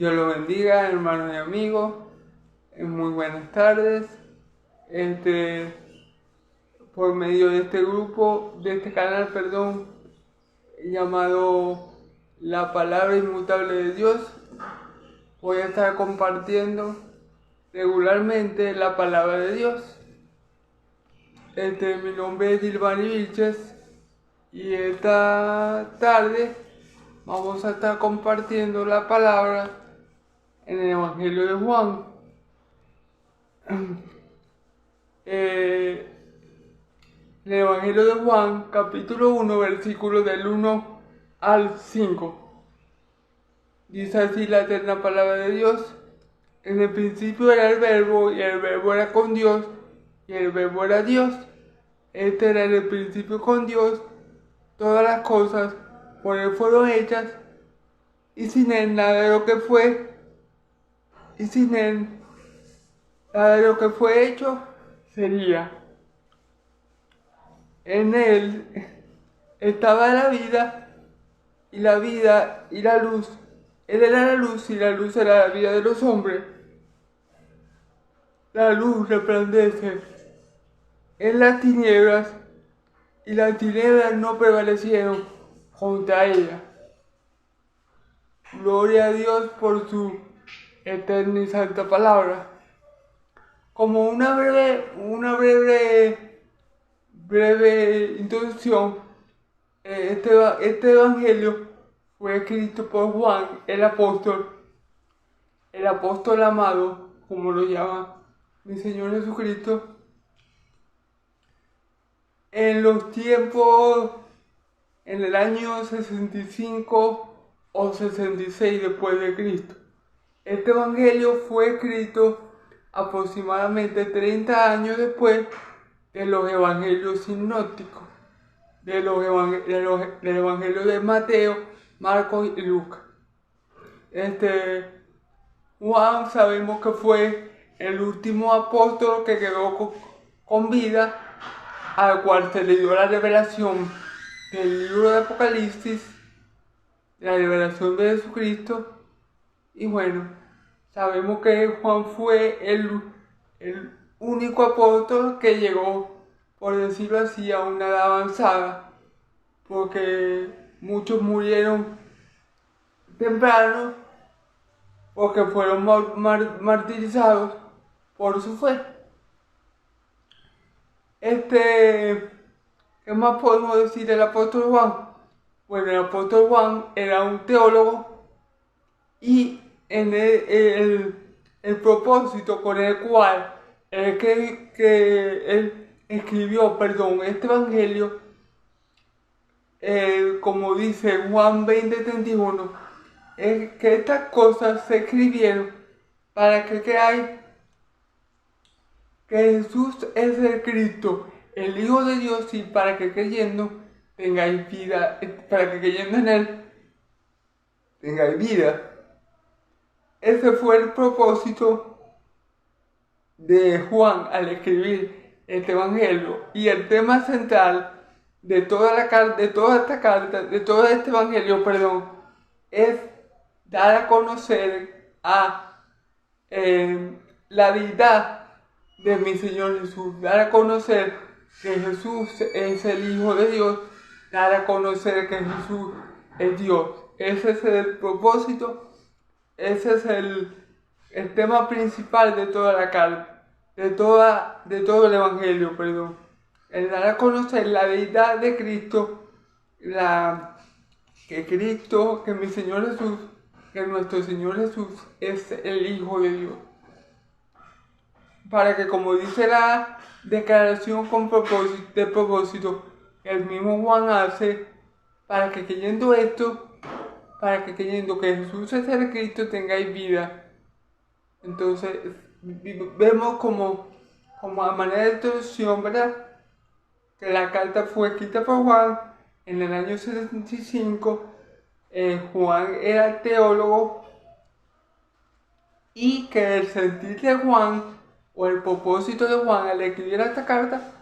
Dios los bendiga, hermanos y amigos. Muy buenas tardes. Por medio de este grupo, de este canal, llamado La Palabra Inmutable de Dios, voy a estar compartiendo regularmente la Palabra de Dios. Mi nombre es Dilbani Vilches y esta tarde vamos a estar compartiendo la palabra en el Evangelio de Juan. El Evangelio de Juan, capítulo 1, versículos del 1 al 5. Dice así la eterna palabra de Dios: en el principio era el verbo, y el verbo era con Dios, y el verbo era Dios. Este era en el principio con Dios. Todas las cosas por él fueron hechas, y sin él nada de lo que fue hecho sería. En él estaba la vida y la luz. Él era la luz y la luz era la vida de los hombres. La luz resplandece en las tinieblas y las tinieblas no prevalecieron contra ella. Gloria a Dios por su eterna y santa palabra. Como una breve introducción, este evangelio fue escrito por Juan, el apóstol amado, como lo llama mi Señor Jesucristo, en los tiempos, en el año 65 o 66 después de Cristo. Este evangelio fue escrito aproximadamente 30 años después de los evangelios sinópticos, del evangelio de Mateo, Marcos y Lucas. Juan sabemos que fue el último apóstol que quedó con vida, al cual se le dio la revelación del libro de Apocalipsis, la revelación de Jesucristo. Y bueno, sabemos que Juan fue el único apóstol que llegó, por decirlo así, a una edad avanzada, porque muchos murieron temprano porque fueron martirizados por su fe. ¿Qué más podemos decir del apóstol Juan? Bueno, el apóstol Juan era un teólogo, y en el propósito con el cual él escribió este evangelio, como dice Juan 20:31, es que estas cosas se escribieron para que creáis que Jesús es el Cristo, el Hijo de Dios, y para que creyendo tengáis vida, para que creyendo en él tengáis vida. Ese fue el propósito de Juan al escribir este evangelio, y el tema central de todo este evangelio, es dar a conocer la deidad de mi Señor Jesús, dar a conocer que Jesús es el Hijo de Dios, dar a conocer que Jesús es Dios. Ese es el propósito, ese es el tema principal de toda la carta, de todo el evangelio, el dar a conocer la deidad de Cristo, que mi Señor Jesús, que nuestro Señor Jesús es el Hijo de Dios. Para que, como dice la declaración de propósito, el mismo Juan hace, para que creyendo que Jesús es el Cristo, tengáis vida. Entonces, vemos como a manera de introducción, que la carta fue escrita por Juan en el año 65. Juan era teólogo, y que el sentir de Juan, o el propósito de Juan al escribir esta carta,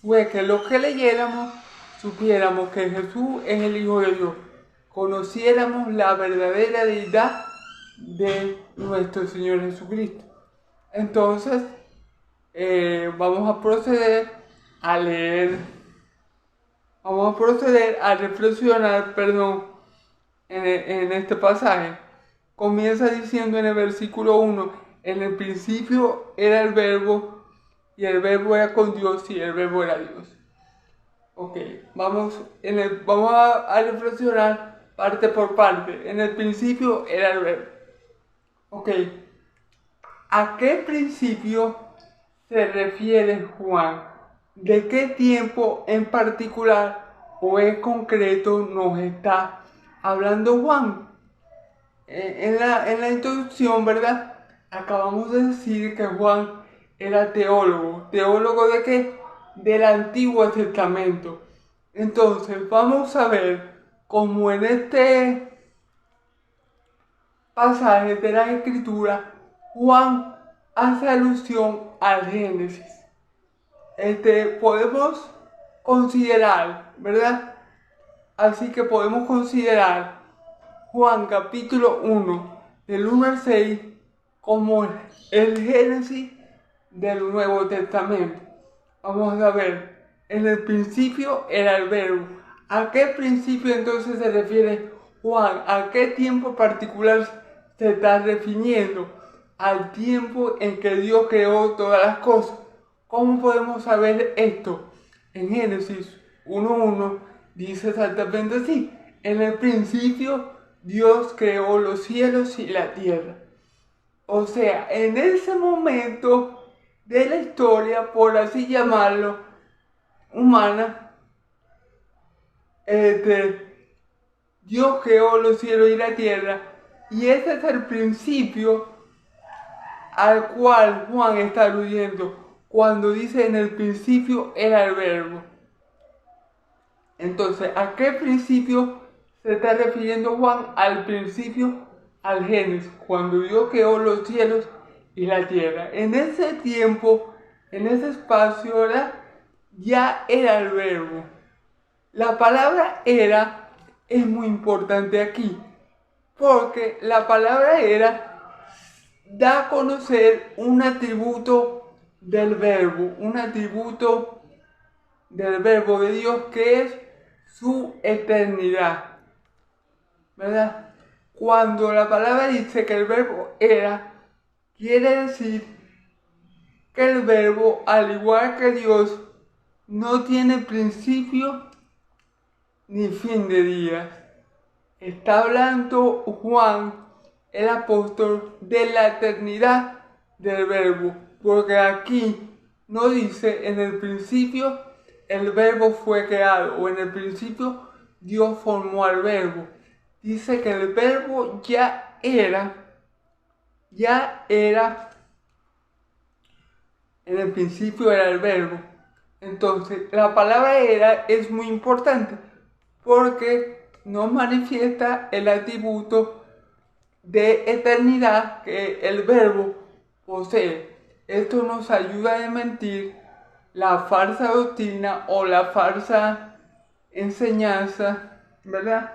fue que los que leyéramos supiéramos que Jesús es el Hijo de Dios, conociéramos la verdadera deidad de nuestro Señor Jesucristo. Entonces, vamos a proceder a leer, vamos a proceder a reflexionar, en este pasaje. Comienza diciendo en el versículo 1, en el principio era el verbo, y el verbo era con Dios, y el verbo era Dios. Ok, vamos a reflexionar parte por parte. En el principio era el verbo. Ok, ¿a qué principio se refiere Juan? ¿De qué tiempo en particular o en concreto nos está hablando Juan? En la introducción, ¿verdad? Acabamos de decir que Juan era teólogo. ¿Teólogo de qué? Del Antiguo Testamento. Entonces, vamos a ver cómo en este pasaje de la Escritura, Juan hace alusión al Génesis. Podemos considerar, ¿verdad? Así que podemos considerar Juan capítulo 1, del 1 al 6, como el Génesis del Nuevo Testamento. Vamos a ver, en el principio era el verbo. ¿A qué principio entonces se refiere Juan? ¿A qué tiempo particular se está refiriendo? Al tiempo en que Dios creó todas las cosas. ¿Cómo podemos saber esto? En Génesis 1:1 dice exactamente así. En el principio Dios creó los cielos y la tierra. O sea, en ese momento de la historia, por así llamarlo, humana, Dios creó los cielos y la tierra, y ese es el principio al cual Juan está aludiendo cuando dice en el principio era el verbo. Entonces, ¿a qué principio se está refiriendo Juan? Al principio, al Génesis, cuando Dios creó los cielos y la tierra. En ese tiempo, en ese espacio, ¿verdad? Ya era el verbo. La palabra era es muy importante aquí, porque la palabra era da a conocer un atributo del verbo, de Dios, que es su eternidad, ¿verdad? Cuando la palabra dice que el verbo era, quiere decir que el verbo, al igual que Dios, no tiene principio ni fin de días. Está hablando Juan, el apóstol, de la eternidad del verbo, porque aquí no dice en el principio el verbo fue creado, o en el principio Dios formó al verbo. Dice que el verbo ya era, en el principio era el verbo. Entonces, la palabra era es muy importante, porque nos manifiesta el atributo de eternidad que el verbo posee. Esto nos ayuda a desmentir la falsa doctrina o la falsa enseñanza, ¿verdad?,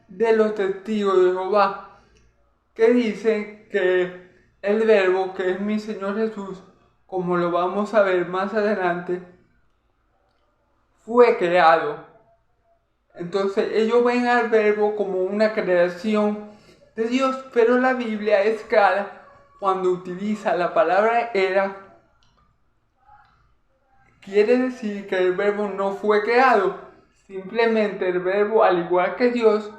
de los testigos de Jehová, que dicen que el verbo, que es mi Señor Jesús, como lo vamos a ver más adelante, fue creado. Entonces ellos ven al verbo como una creación de Dios, pero la Biblia es clara cuando utiliza la palabra era. Quiere decir que el verbo no fue creado, simplemente el verbo, al igual que Dios,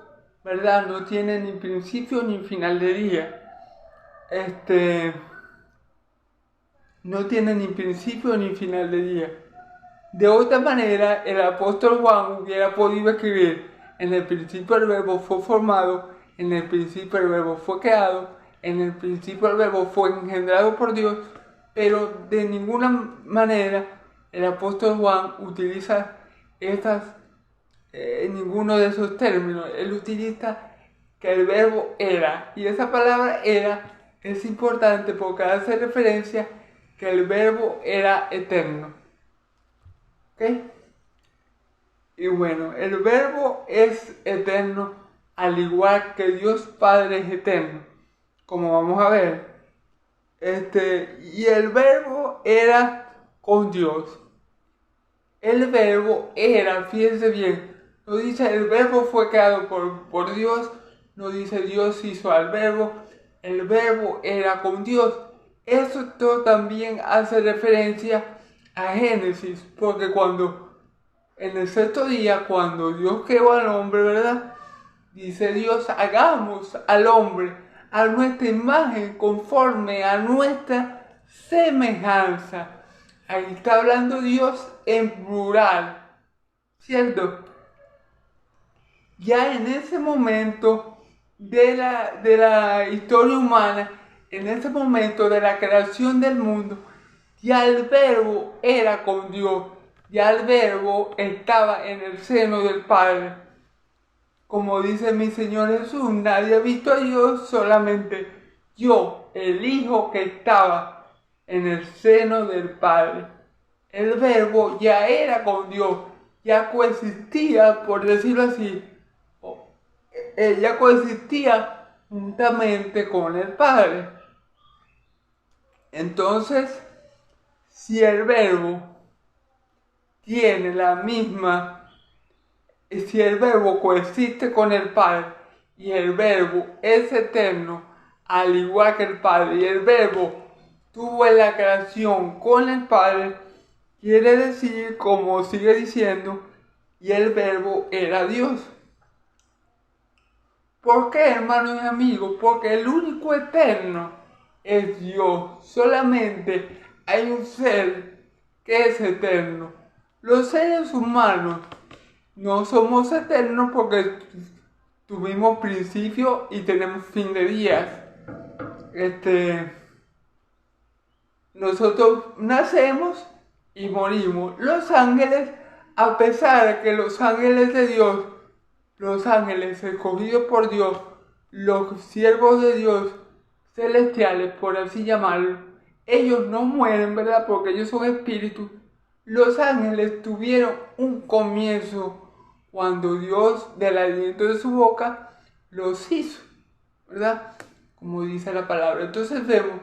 ¿verdad?, no tiene ni principio ni final de día. No tiene ni principio ni final de día. De otra manera, el apóstol Juan hubiera podido escribir: en el principio el verbo fue formado, en el principio el verbo fue creado, en el principio el verbo fue engendrado por Dios, pero de ninguna manera el apóstol Juan utiliza ninguno de esos términos. Él utiliza que el verbo era, y esa palabra era es importante porque hace referencia que el verbo era eterno. ¿Ok? Y bueno, el verbo es eterno, al igual que Dios Padre es eterno. como vamos a ver. Y el verbo era con Dios. El verbo era, fíjense bien, no dice el verbo fue creado por Dios, no dice Dios hizo al verbo, el verbo era con Dios. Esto también hace referencia a Génesis, porque en el sexto día, cuando Dios creó al hombre, ¿verdad? Dice Dios, hagamos al hombre a nuestra imagen, conforme a nuestra semejanza. Ahí está hablando Dios en plural, ¿cierto? Ya en ese momento de la historia humana, en ese momento de la creación del mundo, ya el verbo era con Dios, ya el verbo estaba en el seno del Padre. Como dice mi Señor Jesús, nadie ha visto a Dios, solamente yo, el Hijo que estaba en el seno del Padre. El verbo ya era con Dios, ya coexistía, por decirlo así, ya coexistía juntamente con el Padre. Entonces, si el verbo tiene si el verbo coexiste con el Padre y el verbo es eterno, al igual que el Padre, y el verbo tuvo la creación con el Padre, quiere decir, como sigue diciendo, y el verbo era Dios. ¿Por qué, hermanos y amigos? Porque el único eterno es Dios. Solamente hay un ser que es eterno. Los seres humanos no somos eternos porque tuvimos principio y tenemos fin de días. Nosotros nacemos y morimos. Los ángeles, a pesar de que los ángeles de Dios, los ángeles escogidos por Dios, los siervos de Dios celestiales, por así llamarlo, ellos no mueren, ¿verdad? Porque ellos son espíritus. Los ángeles tuvieron un comienzo cuando Dios, del aliento de su boca, los hizo, ¿verdad? Como dice la palabra. Entonces vemos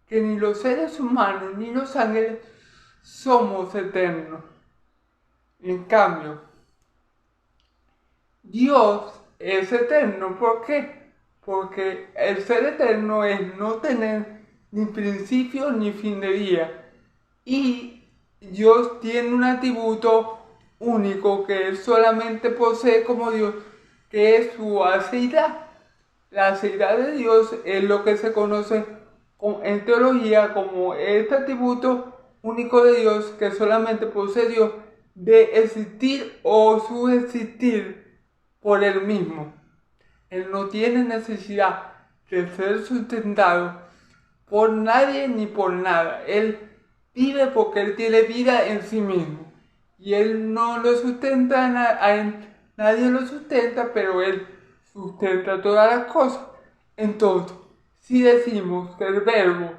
que ni los seres humanos ni los ángeles somos eternos. En cambio, Dios es eterno. ¿Por qué? Porque el ser eterno es no tener ni principio ni fin de día. Y Dios tiene un atributo único que Él solamente posee como Dios, que es su aceidad. La aceidad de Dios es lo que se conoce en teología como este atributo único de Dios que solamente posee Dios, de existir o subsistir por Él mismo. Él no tiene necesidad de ser sustentado por nadie ni por nada. Él vive porque Él tiene vida en sí mismo. Y Él no lo sustenta, nadie lo sustenta, pero Él sustenta todas las cosas. Entonces, si decimos que el verbo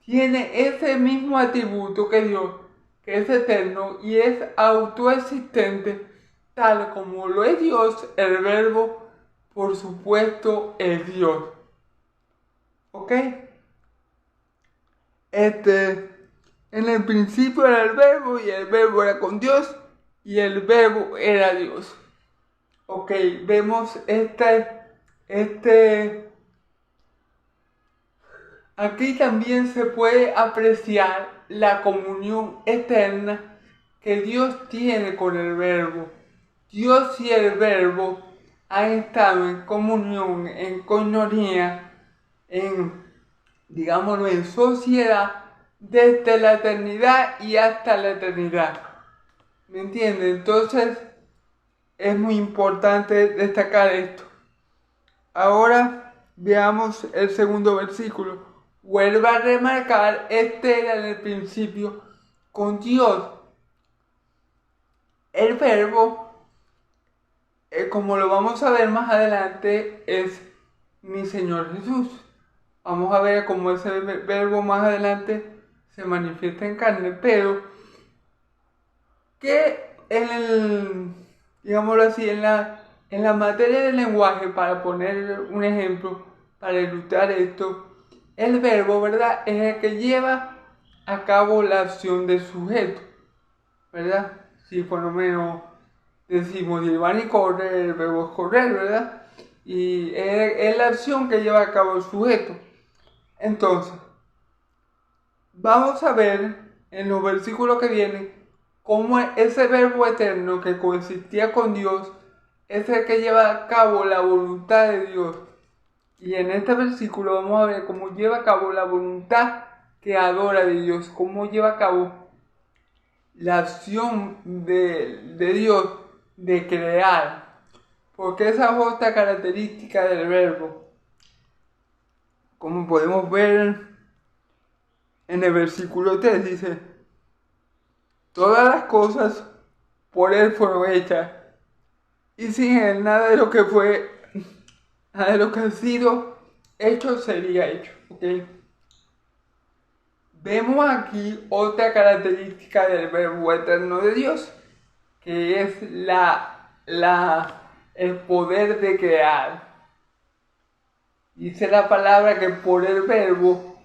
tiene ese mismo atributo que Dios, que es eterno y es autoexistente, tal como lo es Dios, el verbo, por supuesto, es Dios. ¿Ok? En el principio era el verbo y el verbo era con Dios y el verbo era Dios. Ok, vemos aquí también se puede apreciar la comunión eterna que Dios tiene con el verbo. Dios y el verbo han estado en comunión, en coinonía, digámoslo, en sociedad desde la eternidad y hasta la eternidad. ¿Me entienden? Entonces es muy importante destacar esto. Ahora veamos el segundo versículo. Vuelve a remarcar, era en el principio con Dios. El verbo, como lo vamos a ver más adelante, es mi Señor Jesús. Vamos a ver cómo ese verbo más adelante se manifiesta en carne, pero que digámoslo así, en la materia del lenguaje, para poner un ejemplo, para ilustrar esto, el verbo, ¿verdad?, es el que lleva a cabo la acción del sujeto, ¿verdad? Si por lo menos decimos Giovanni corre, el verbo es correr, ¿verdad? Y es la acción que lleva a cabo el sujeto. Entonces, vamos a ver en los versículos que vienen cómo ese verbo eterno que coexistía con Dios es el que lleva a cabo la voluntad de Dios. Y en este versículo vamos a ver cómo lleva a cabo la voluntad creadora de Dios, cómo lleva a cabo la acción de Dios de crear. Porque esa es otra característica del verbo. Como podemos ver en el versículo 3, dice: todas las cosas por Él fueron hechas, y sin Él nada de lo que ha sido hecho sería hecho. ¿Okay? Vemos aquí otra característica del verbo eterno de Dios, que es el poder de crear. Dice la palabra que por el verbo,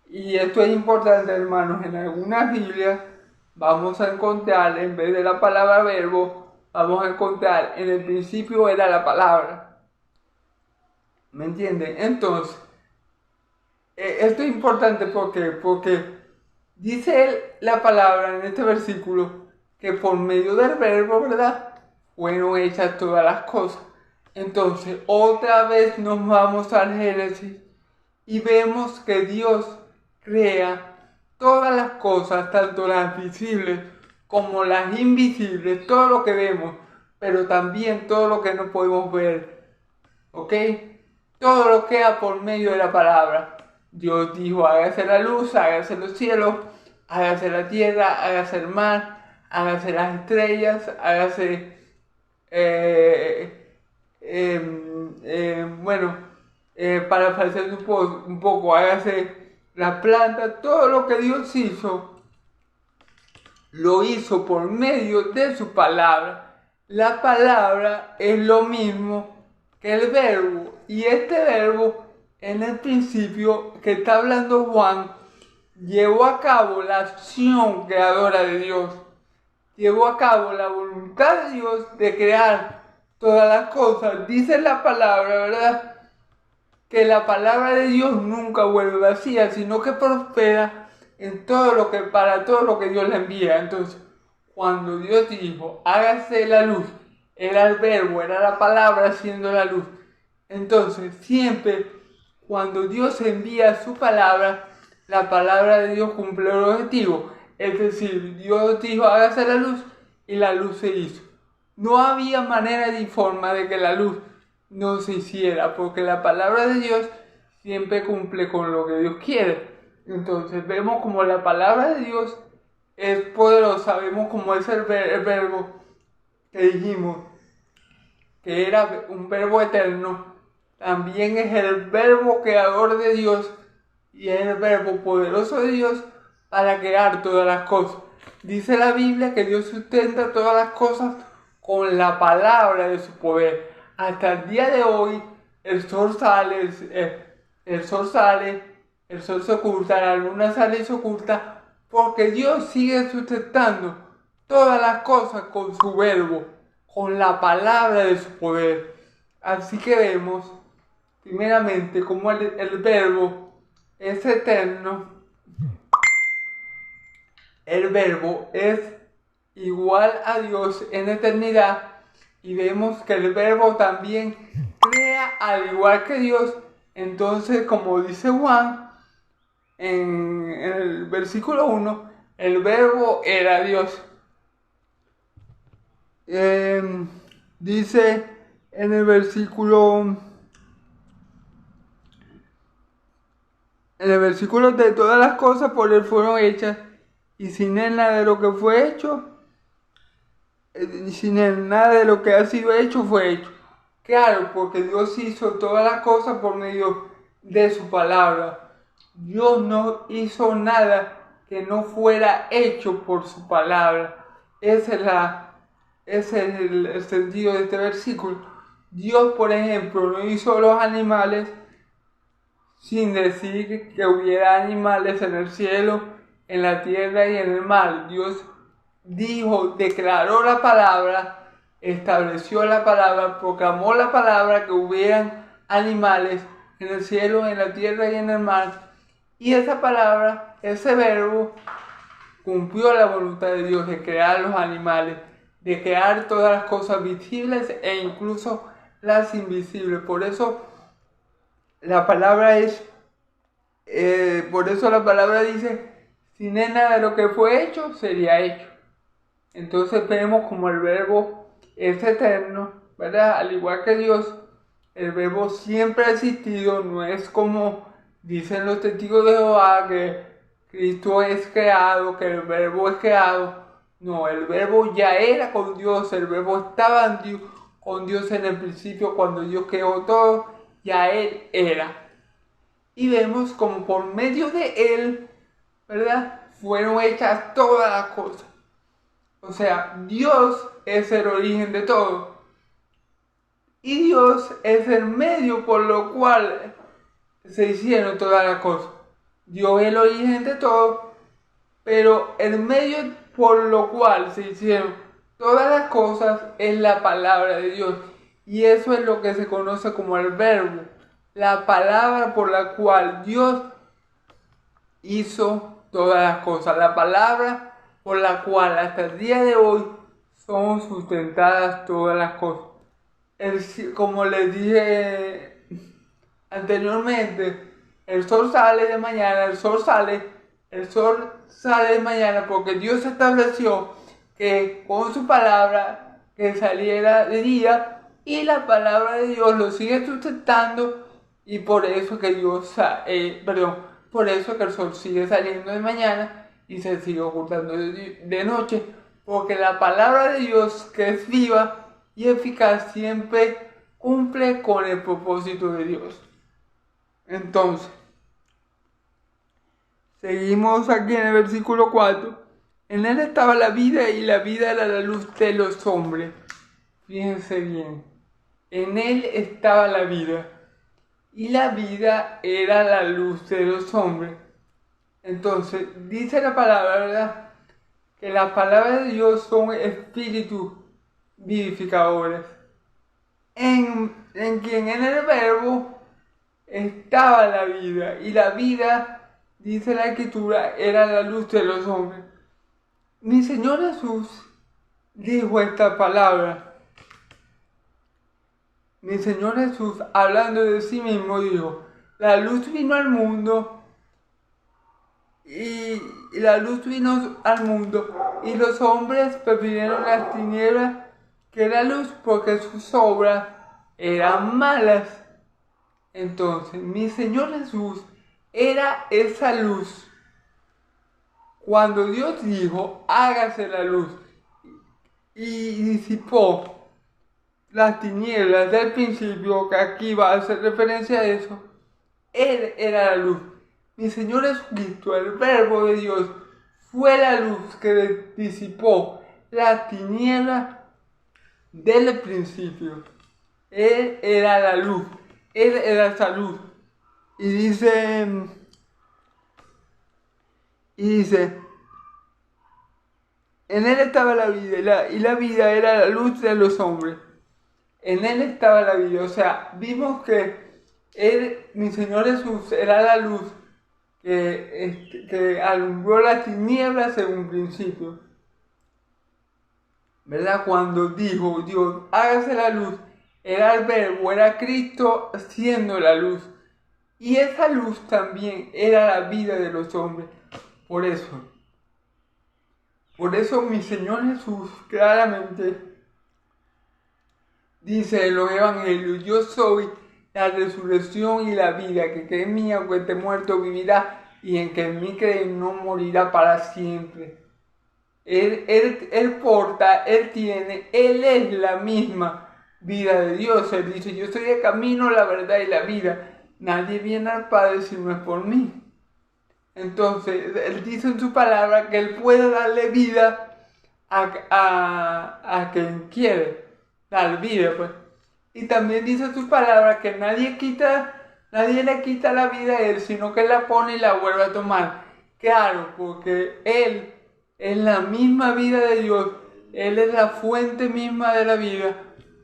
y esto es importante, hermanos, en algunas Biblias vamos a encontrar, en vez de la palabra verbo, vamos a encontrar en el principio era la palabra. ¿Me entienden? Entonces, esto es importante porque dice la palabra en este versículo que por medio del verbo, ¿verdad?, fueron hechas todas las cosas. Entonces, otra vez nos vamos al Génesis y vemos que Dios crea todas las cosas, tanto las visibles como las invisibles, todo lo que vemos, pero también todo lo que no podemos ver. ¿Ok? Todo lo queda por medio de la palabra. Dios dijo: hágase la luz, hágase los cielos, hágase la tierra, hágase el mar, hágase las estrellas, hágase para parecer un poco, hágase la planta. Todo lo que Dios hizo, lo hizo por medio de su palabra. La palabra es lo mismo que el verbo, y este verbo en el principio que está hablando Juan llevó a cabo la acción creadora de Dios, llevó a cabo la voluntad de Dios de crear todas las cosas. Dice la palabra, ¿verdad?, que la palabra de Dios nunca vuelve vacía, sino que prospera en para todo lo que Dios le envía. Entonces, cuando Dios dijo: hágase la luz, era el verbo, era la palabra haciendo la luz. Entonces, siempre cuando Dios envía su palabra, la palabra de Dios cumple el objetivo. Es decir, Dios dijo: hágase la luz, y la luz se hizo. No había manera ni forma de que la luz no se hiciera, porque la palabra de Dios siempre cumple con lo que Dios quiere. Entonces vemos como la palabra de Dios es poderosa. Vemos como es el verbo que dijimos que era un verbo eterno. También es el verbo creador de Dios y es el verbo poderoso de Dios para crear todas las cosas. Dice la Biblia que Dios sustenta todas las cosas con la palabra de su poder. Hasta el día de hoy el sol sale, el sol se oculta, la luna sale y se oculta, porque Dios sigue sustentando todas las cosas con su verbo, con la palabra de su poder. Así que vemos primeramente como el verbo es eterno. El verbo es igual a Dios en eternidad, y vemos que el verbo también crea al igual que Dios. Entonces, como dice Juan en el versículo 1, el verbo era Dios. Dice en el versículo de todas las cosas por Él fueron hechas, y sin Él nada de lo que fue hecho, sin Él nada de lo que ha sido hecho fue hecho. Claro, porque Dios hizo todas las cosas por medio de su palabra. Dios no hizo nada que no fuera hecho por su palabra. Ese es el sentido de este versículo. Dios, por ejemplo, no hizo los animales sin decir que hubiera animales en el cielo, en la tierra y en el mar. Dios dijo, declaró la palabra, estableció la palabra, proclamó la palabra que hubieran animales en el cielo, en la tierra y en el mar. Y esa palabra, ese verbo, cumplió la voluntad de Dios de crear los animales, de crear todas las cosas visibles e incluso las invisibles. Por eso la palabra dice, sin nada de lo que fue hecho, sería hecho. Entonces vemos como el verbo es eterno, ¿verdad? Al igual que Dios, el verbo siempre ha existido, no es como dicen los testigos de Jehová que Cristo es creado, que el verbo es creado. No, el verbo ya era con Dios, el verbo estaba con Dios en el principio, cuando Dios creó todo, ya Él era. Y vemos como por medio de Él, ¿verdad?, fueron hechas todas las cosas. O sea, Dios es el origen de todo. Y Dios es el medio por lo cual se hicieron todas las cosas. Dios es el origen de todo, pero el medio por lo cual se hicieron todas las cosas es la palabra de Dios. Y eso es lo que se conoce como el verbo. La palabra por la cual Dios hizo todas las cosas. La palabra por la cual hasta el día de hoy son sustentadas todas las cosas. Como les dije anteriormente, el sol sale de mañana, el sol sale de mañana porque Dios estableció que con su palabra que saliera de día, y la palabra de Dios lo sigue sustentando, y por eso que por eso que el sol sigue saliendo de mañana y se sigue ocultando de noche, porque la palabra de Dios, que es viva y eficaz, siempre cumple con el propósito de Dios. Entonces, seguimos aquí en el versículo 4. En él estaba la vida y la vida era la luz de los hombres. Fíjense bien, en él estaba la vida y la vida era la luz de los hombres. Entonces, dice la palabra, ¿verdad?, que las palabras de Dios son espíritus vivificadores. En quien en el verbo estaba la vida, y la vida, dice la escritura, era la luz de los hombres. Mi Señor Jesús dijo esta palabra. Mi Señor Jesús, hablando de sí mismo, dijo, la luz vino al mundo, y la luz vino al mundo, y los hombres prefirieron las tinieblas que la luz, porque sus obras eran malas. Entonces, mi Señor Jesús era esa luz. Cuando Dios dijo, hágase la luz, y disipó las tinieblas del principio, que aquí va a hacer referencia a eso, Él era la luz. Mi Señor Jesucristo, el verbo de Dios, fue la luz que disipó las tinieblas del principio. Él era la luz, Él era esa luz. Y dice, en él estaba la vida, y la vida era la luz de los hombres. En él estaba la vida. O sea, vimos que mi Señor Jesús, era la luz que alumbró las tinieblas en un principio. ¿Verdad? Cuando dijo Dios, hágase la luz, era el verbo, era Cristo siendo la luz. Y esa luz también era la vida de los hombres. Por eso mi Señor Jesús claramente dice en los evangelios, yo soy la resurrección y la vida, que cree en mí aunque esté muerto vivirá, y en que en mí cree no morirá para siempre. Él porta, Él tiene, Él es la misma vida de Dios. Él dice, yo soy el camino, la verdad y la vida. Nadie viene al Padre si no es por mí. Entonces, Él dice en su palabra que Él puede darle vida a quien quiere dar vida, pues. Y también dice en su palabra que nadie quita Nadie le quita la vida a Él, sino que la pone y la vuelve a tomar. Claro, porque Él es la misma vida de Dios. Él es la fuente misma de la vida.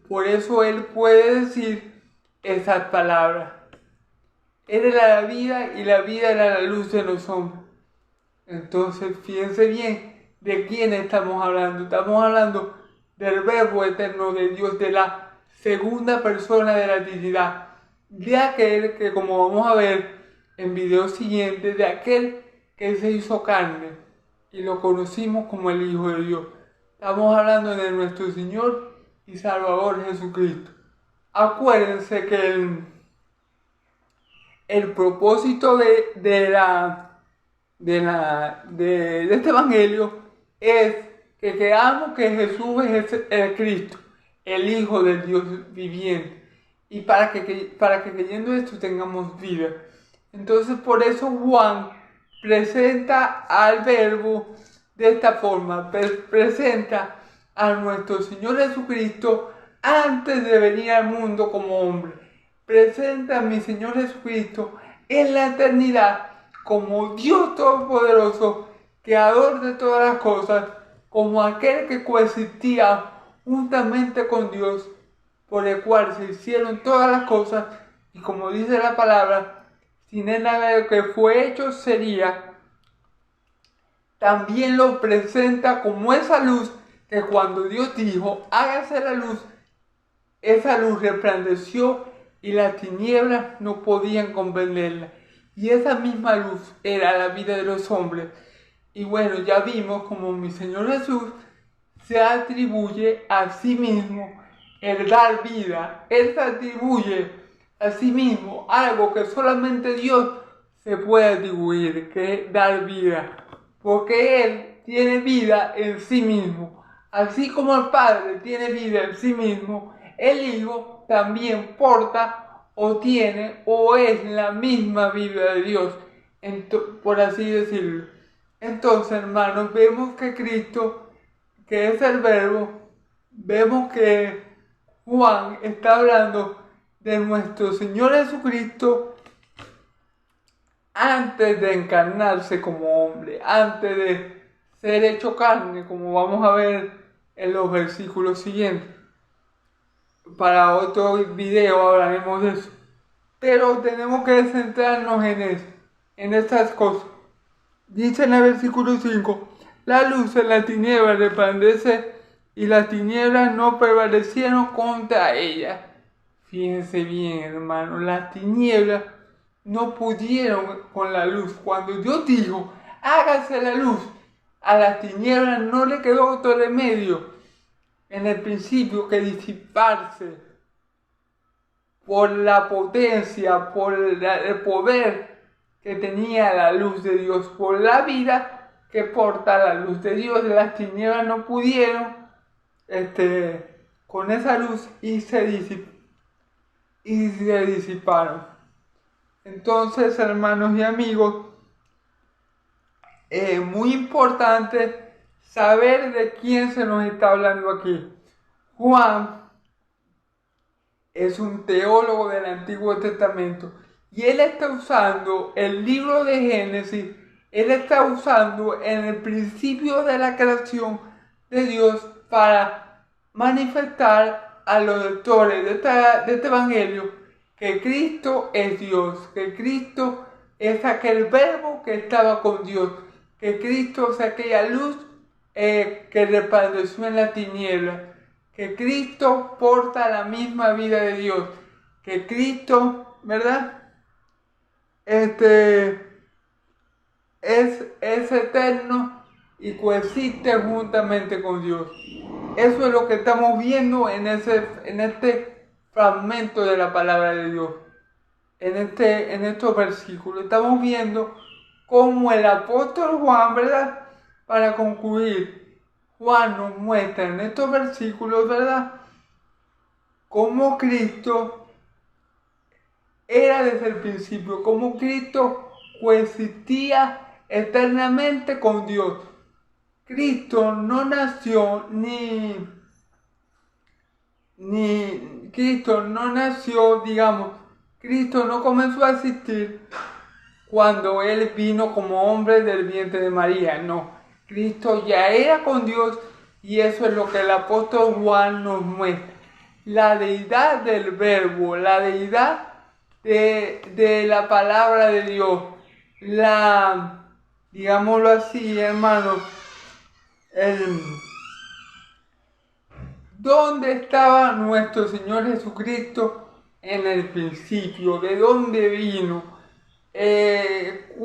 Por eso Él puede decir esas palabras. Él era la vida y la vida era la luz de los hombres. Entonces, fíjense bien de quién estamos hablando. Estamos hablando del Verbo eterno de Dios, de la segunda persona de la Trinidad, de aquel que, como vamos a ver en videos siguientes, de aquel que se hizo carne y lo conocimos como el Hijo de Dios. Estamos hablando de nuestro Señor y Salvador Jesucristo. Acuérdense que el propósito de este evangelio es que creamos que Jesús es el Cristo, el Hijo del Dios viviente, y para que creyendo esto tengamos vida. Entonces, por eso Juan presenta al Verbo de esta forma, presenta a nuestro Señor Jesucristo antes de venir al mundo como hombre. Presenta a mi Señor Jesucristo en la eternidad como Dios Todopoderoso, Creador de todas las cosas, como aquel que coexistía juntamente con Dios, por el cual se hicieron todas las cosas, y como dice la palabra, sin él nada de lo que fue hecho sería. También lo presenta como esa luz que cuando Dios dijo, hágase la luz, esa luz resplandeció y las tinieblas no podían comprenderla. Y esa misma luz era la vida de los hombres. Y bueno, ya vimos como mi Señor Jesús se atribuye a sí mismo el dar vida. Él se atribuye a sí mismo algo que solamente Dios se puede atribuir, que es dar vida. Porque Él tiene vida en sí mismo. Así como el Padre tiene vida en sí mismo, el Hijo también porta o tiene o es la misma vida de Dios, por así decirlo. Entonces, hermanos, vemos que Cristo, que es el Verbo, vemos que Juan está hablando de nuestro Señor Jesucristo antes de encarnarse como hombre, antes de ser hecho carne, como vamos a ver en los versículos siguientes. Para otro video hablaremos de eso. Pero tenemos que centrarnos en eso, en estas cosas. Dice en el versículo 5, la luz en la tiniebla resplandece y las tinieblas no prevalecieron contra ella. Fíjense bien, hermano, las tinieblas no pudieron con la luz. Cuando Dios dijo, hágase la luz, a las tinieblas no le quedó otro remedio en el principio que disiparse por la potencia, por el poder que tenía la luz de Dios, por la vida que porta la luz de Dios. Las tinieblas no pudieron con esa luz y se disiparon. Entonces, hermanos y amigos, es muy importante saber de quién se nos está hablando aquí. Juan es un teólogo del Antiguo Testamento y él está usando el libro de Génesis, él está usando en el principio de la creación de Dios para manifestar a los lectores de este evangelio que Cristo es Dios, que Cristo es aquel Verbo que estaba con Dios, que Cristo es aquella luz que resplandeció en la tiniebla, que Cristo porta la misma vida de Dios, que Cristo, ¿verdad? Es eterno y coexiste juntamente con Dios. Eso es lo que estamos viendo en este fragmento de la palabra de Dios. En estos versículos estamos viendo cómo el apóstol Juan, ¿verdad? Para concluir, Juan nos muestra en estos versículos, ¿verdad?, cómo Cristo era desde el principio, cómo Cristo coexistía eternamente con Dios. Cristo no nació Cristo no nació, digamos, Cristo no comenzó a existir cuando Él vino como hombre del vientre de María, no. Cristo ya era con Dios y eso es lo que el apóstol Juan nos muestra. La deidad del verbo, la deidad de la palabra de Dios, digámoslo así, hermanos, ¿dónde estaba nuestro Señor Jesucristo en el principio? ¿De dónde vino? ¿De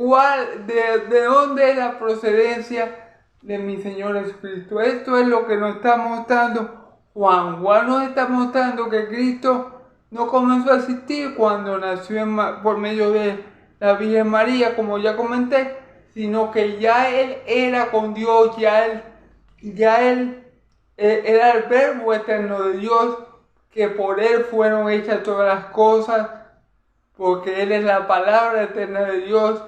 dónde es la procedencia de mi Señor Jesucristo? Esto es lo que nos está mostrando Juan. Juan nos está mostrando que Cristo no comenzó a existir cuando nació por medio de la Virgen María, como ya comenté, sino que ya Él era con Dios, ya Él era el verbo eterno de Dios, que por Él fueron hechas todas las cosas, porque Él es la palabra eterna de Dios,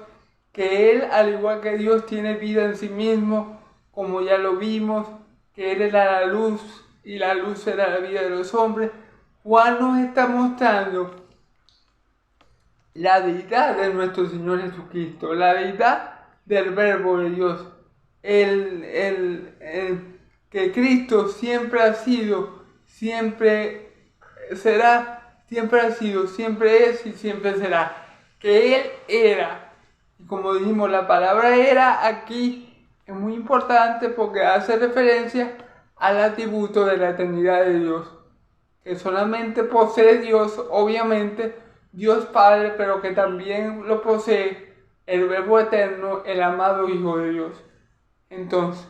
que Él, al igual que Dios, tiene vida en sí mismo, como ya lo vimos, que Él era la luz y la luz era la vida de los hombres. Juan nos está mostrando la deidad de nuestro Señor Jesucristo, la deidad del verbo de Dios, que Cristo siempre ha sido, siempre será, siempre ha sido, siempre es y siempre será. Que Él era, y como dijimos, la palabra era aquí es muy importante porque hace referencia al atributo de la eternidad de Dios, que solamente posee Dios, obviamente, Dios Padre, pero que también lo posee el Verbo Eterno, el amado Hijo de Dios. Entonces,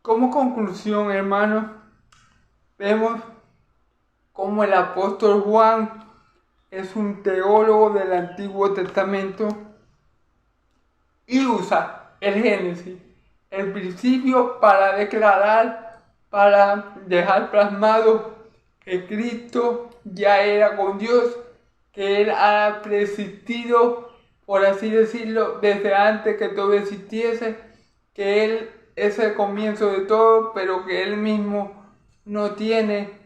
como conclusión, hermanos, vemos cómo el apóstol Juan es un teólogo del Antiguo Testamento y usa el Génesis, el principio, para declarar, para dejar plasmado que Cristo ya era con Dios, que Él ha preexistido, por así decirlo, desde antes que todo existiese, que Él es el comienzo de todo, pero que Él mismo no tiene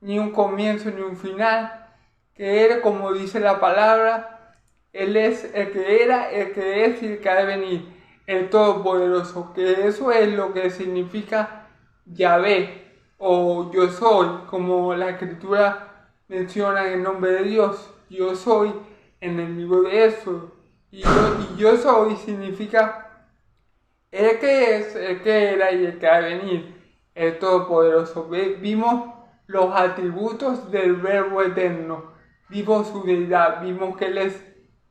ni un comienzo ni un final, que Él, como dice la palabra, Él es el que era, el que es y el que ha de venir, el Todopoderoso, que eso es lo que significa Yahvé, o yo soy, como la Escritura menciona en el nombre de Dios. Yo soy en el libro de Éxodo, y yo soy significa el que es, el que era y el que ha de venir, el Todopoderoso. Vimos los atributos del Verbo Eterno, vimos su deidad, vimos que Él es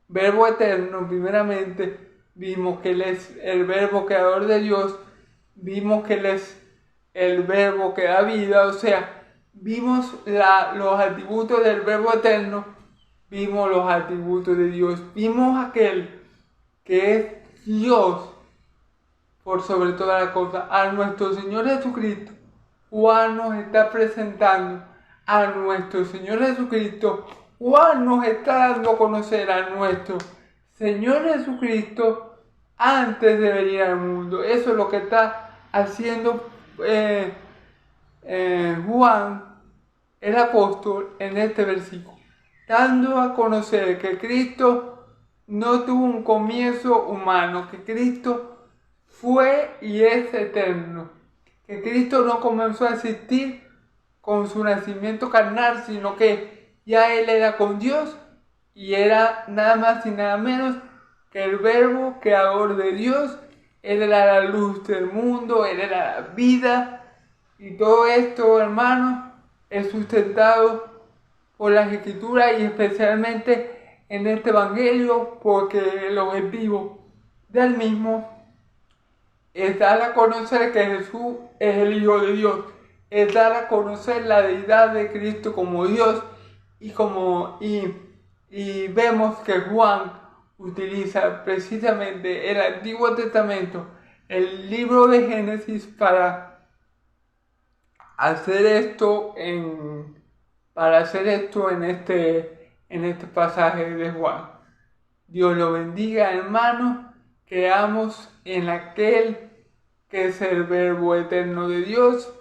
Verbo Eterno primeramente, vimos que Él es el Verbo creador de Dios, vimos que Él es el Verbo que da vida, o sea, vimos los atributos del Verbo Eterno, vimos los atributos de Dios, vimos aquel que es Dios por sobre todas las cosas, a nuestro Señor Jesucristo. Juan nos está presentando a nuestro Señor Jesucristo. Juan nos está dando a conocer a nuestro Señor Jesucristo antes de venir al mundo. Eso es lo que está haciendo Juan, el apóstol, en este versículo, dando a conocer que Cristo no tuvo un comienzo humano, que Cristo fue y es eterno, que Cristo no comenzó a existir con su nacimiento carnal, sino que ya Él era con Dios y era nada más y nada menos que el Verbo creador de Dios. Él era la luz del mundo, Él era la vida, y todo esto, hermanos, es sustentado por las Escrituras y especialmente en este Evangelio, porque el objetivo del mismo es dar a conocer que Jesús es el Hijo de Dios, es dar a conocer la deidad de Cristo como Dios, y vemos que Juan utiliza precisamente el Antiguo Testamento, el libro de Génesis, para hacer esto en este pasaje de Juan. Dios lo bendiga, hermanos. Creamos en aquel que es el Verbo eterno de Dios,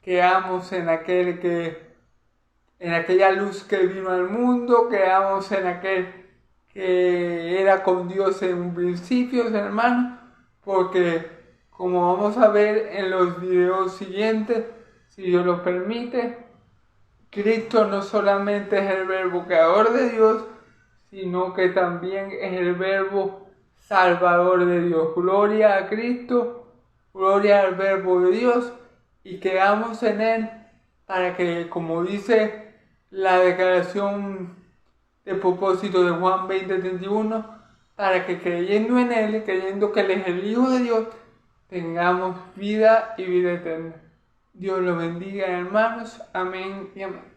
creamos en aquel que en aquella luz que vino al mundo, creamos en aquel que era con Dios en un principio, hermanos, porque como vamos a ver en los videos siguientes, si Dios lo permite, Cristo no solamente es el verbo creador de Dios, sino que también es el verbo salvador de Dios. Gloria a Cristo, gloria al verbo de Dios, y creamos en Él para que, como dice la declaración de propósito de Juan 20:31, para que creyendo en Él y creyendo que Él es el Hijo de Dios, tengamos vida y vida eterna. Dios los bendiga, hermanos. Amén y amén.